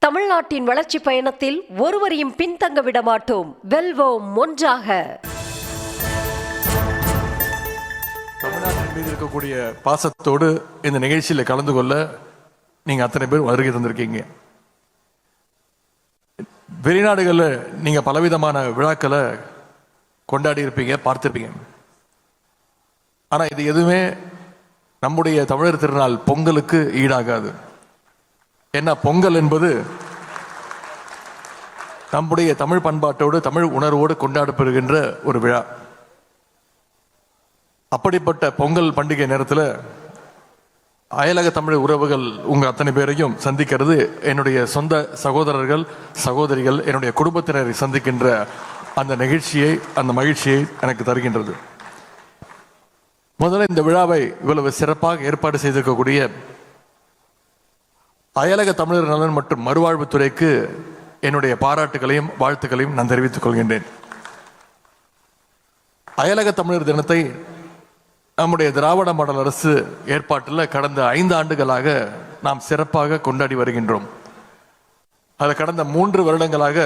தமிழ்நாட்டின் வளர்ச்சி பயணத்தில் ஒருவரையும் பின்தங்க விட மாட்டோம். வெல்வோம் ஒன்றாக. தமிழ்நாட்டின் மீது இருக்கக்கூடிய பாசத்தோடு இந்த நிகழ்ச்சியில் கலந்து கொள்ள நீங்க அத்தனை பேர் வருகை தந்திருக்கீங்க. வெளிநாடுகளில் நீங்க பலவிதமான விழாக்களை கொண்டாடி இருப்பீங்க, பார்த்திருப்பீங்க. ஆனா இது எதுவுமே நம்முடைய தமிழர் திருநாள் பொங்கலுக்கு ஈடாகாது. ஏன்னா பொங்கல் என்பது நம்முடைய தமிழ் பண்பாட்டோடு தமிழ் உணர்வோடு கொண்டாடப்படுகின்ற ஒரு விழா. அப்படிப்பட்ட பொங்கல் பண்டிகை நேரத்தில் அயலக தமிழ் உறவுகள் உங்க அத்தனை பேரையும் சந்திக்கிறது என்னுடைய சொந்த சகோதரர்கள் சகோதரிகள் என்னுடைய குடும்பத்தினரை சந்திக்கின்ற அந்த நிகழ்ச்சியை, அந்த மகிழ்ச்சியை எனக்கு தருகின்றது. முதல்ல இந்த விழாவை இவ்வளவு சிறப்பாக ஏற்பாடு செய்திருக்கக்கூடிய அயலக தமிழர் நலன் மற்றும் மறுவாழ்வுத்துறைக்கு என்னுடைய பாராட்டுகளையும் வாழ்த்துக்களையும் நான் தெரிவித்துக் கொள்கின்றேன். அயலக தமிழர் தினத்தை நம்முடைய திராவிட மாடல் அரசு ஏற்பாட்டில் கடந்த 5 ஆண்டுகளாக நாம் சிறப்பாக கொண்டாடி வருகின்றோம். அது கடந்த 3 வருடங்களாக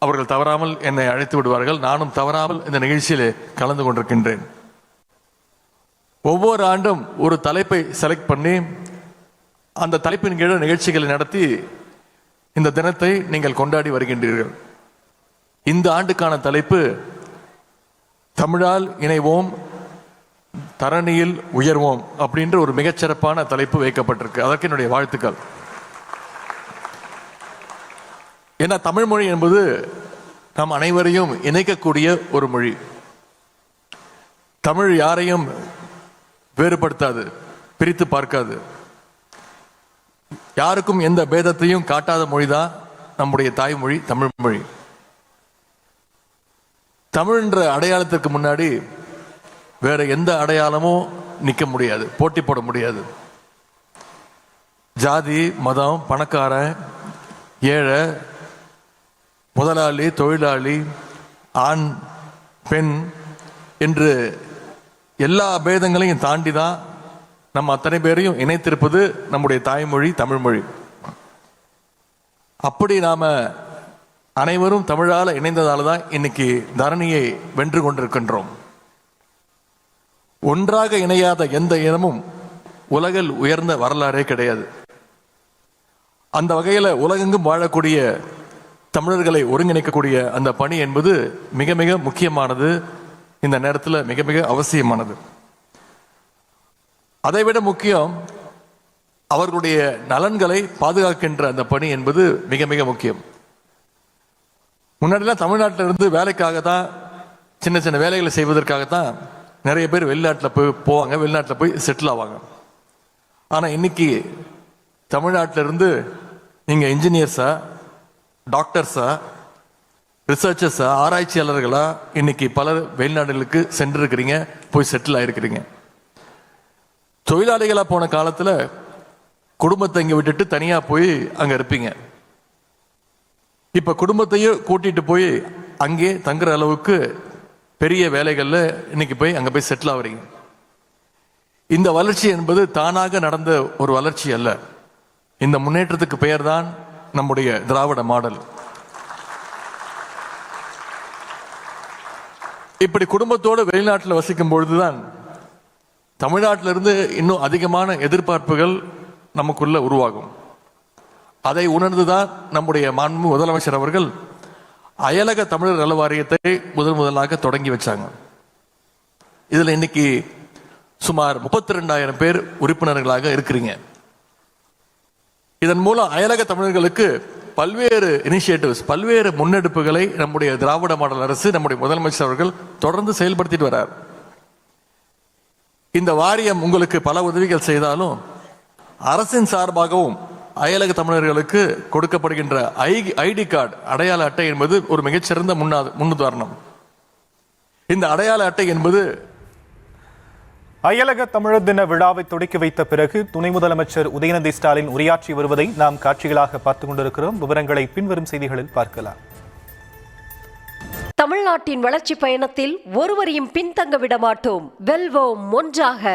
அவர்கள் தவறாமல் என்னை அழைத்து விடுவார்கள். நானும் தவறாமல் இந்த நிகழ்ச்சியில் கலந்து கொண்டிருக்கின்றேன். ஒவ்வொரு ஆண்டும் ஒரு தலைப்பை செலக்ட் பண்ணி அந்த தலைப்பின் கீழ் நிகழ்ச்சிகளை நடத்தி இந்த தினத்தை நீங்கள் கொண்டாடி வருகின்றீர்கள். இந்த ஆண்டுக்கான தலைப்பு தமிழால் இணைவோம், தரணியில் உயர்வோம் அப்படின்ற ஒரு மிகச்சிறப்பான தலைப்பு வைக்கப்பட்டிருக்கு. அதற்கு என்னுடைய வாழ்த்துக்கள். ஏன்னா தமிழ் மொழி என்பது நம் அனைவரையும் இணைக்கக்கூடிய ஒரு மொழி. தமிழ் யாரையும் வேறுபடுத்தாது, பிரித்து பார்க்காது, யாருக்கும் எந்த பேதத்தையும் காட்டாத மொழிதான் நம்முடைய தாய்மொழி தமிழ் மொழி. தமிழ் என்ற அடையாளத்திற்கு முன்னாடி வேற எந்த அடையாளமும் நிற்க முடியாது, போட்டி போட முடியாது. ஜாதி, மதம், பணக்காரன், ஏழை, முதலாளி, தொழிலாளி, ஆண், பெண் என்று எல்லா பேதங்களையும் தாண்டி தான் நம்ம அத்தனை பேரையும் இணைத்திருப்பது நம்முடைய தாய்மொழி தமிழ் மொழி. அப்படி நாம அனைவரும் தமிழால இணைந்ததால தான் இன்னைக்கு தரணியை வென்று கொண்டிருக்கின்றோம். ஒன்றாக இணையாத எந்த இனமும் உலகில் உயர்ந்த வரலாறே கிடையாது. அந்த வகையில் உலகெங்கும் வாழக்கூடிய தமிழர்களை ஒருங்கிணைக்கக்கூடிய அந்த பணி என்பது மிக மிக முக்கியமானது. இந்த நேரத்தில் மிக மிக அவசியமானது. அதைவிட முக்கியம், அவர்களுடைய நலன்களை பாதுகாக்கின்ற அந்த பணி என்பது மிக மிக முக்கியம். முன்னாடிலாம் தமிழ்நாட்டில் இருந்து வேலைக்காக தான், சின்ன சின்ன வேலைகளை செய்வதற்காகத்தான் நிறைய பேர் வெளிநாட்டில் போவாங்க, வெளிநாட்டில் போய் செட்டில் ஆவாங்க. ஆனால் இன்னைக்கு தமிழ்நாட்டில் இருந்து நீங்கள் இன்ஜினியர்ஸா, டாக்டர்ஸா, ரிசர்ச்சர்ஸா, ஆராய்ச்சியாளர்களா இன்னைக்கு பலர் வெளிநாடுகளுக்கு சென்றிருக்கிறீங்க, போய் செட்டில் ஆயிருக்கிறீங்க. தொழிலாளிகளா போன காலத்துல குடும்பத்தை இங்க விட்டுட்டு தனியா போய் அங்க இருப்பீங்க. இப்ப குடும்பத்தையும் கூட்டிட்டு போய் அங்கே தங்குற அளவுக்கு பெரிய வேலைகள்ல இன்னைக்கு போய் அங்க போய் செட்டில் ஆகுறீங்க. இந்த வளர்ச்சி என்பது தானாக நடந்த ஒரு வளர்ச்சி அல்ல. இந்த முன்னேற்றத்துக்கு பெயர் தான் நம்முடைய திராவிட மாடல். இப்படி குடும்பத்தோடு வெளிநாட்டில் வசிக்கும் பொழுதுதான் தமிழ்நாட்டிலிருந்து இன்னும் அதிகமான எதிர்பார்ப்புகள் நமக்குள்ள உருவாகும். அதை உணர்ந்துதான் நம்முடைய மாண்பு முதலமைச்சர் அவர்கள் அயலக தமிழர் நல வாரியத்தை முதலாக தொடங்கி வச்சாங்க. இதுல இன்னைக்கு சுமார் 32,000 பேர் உறுப்பினர்களாக இருக்கிறீங்க. இதன் மூலம் அயலக தமிழர்களுக்கு பல்வேறு இனிஷியேட்டிவ்ஸ், பல்வேறு முன்னெடுப்புகளை நம்முடைய திராவிட மாடல் அரசு, நம்முடைய முதலமைச்சர் அவர்கள் தொடர்ந்து செயல்படுத்திட்டு வர்றார். இந்த வாரியம் உங்களுக்கு பல உதவிகள் செய்தாலும் அரசின் சார்பாகவும் அயலக தமிழர்களுக்கு கொடுக்கப்படுகின்ற ஐடி கார்டு, அடையாள அட்டை என்பது ஒரு மிகச்சிறந்த முன்னுதாரணம். இந்த அடையாள அட்டை என்பது அயலக தமிழர் தின விழாவை தொடக்கி வைத்த பிறகு துணை முதலமைச்சர் உதயநிதி ஸ்டாலின் உரையாற்றி வருவதை நாம் காட்சிகளாக பார்த்துக் கொண்டிருக்கிறோம். விவரங்களை பின்வரும் செய்திகளில் பார்க்கலாம். தமிழ்நாட்டின் வளர்ச்சி பயணத்தில் ஒருவரையும் பின்தங்க விட மாட்டோம். வெல்வோம் ஒன்றாக.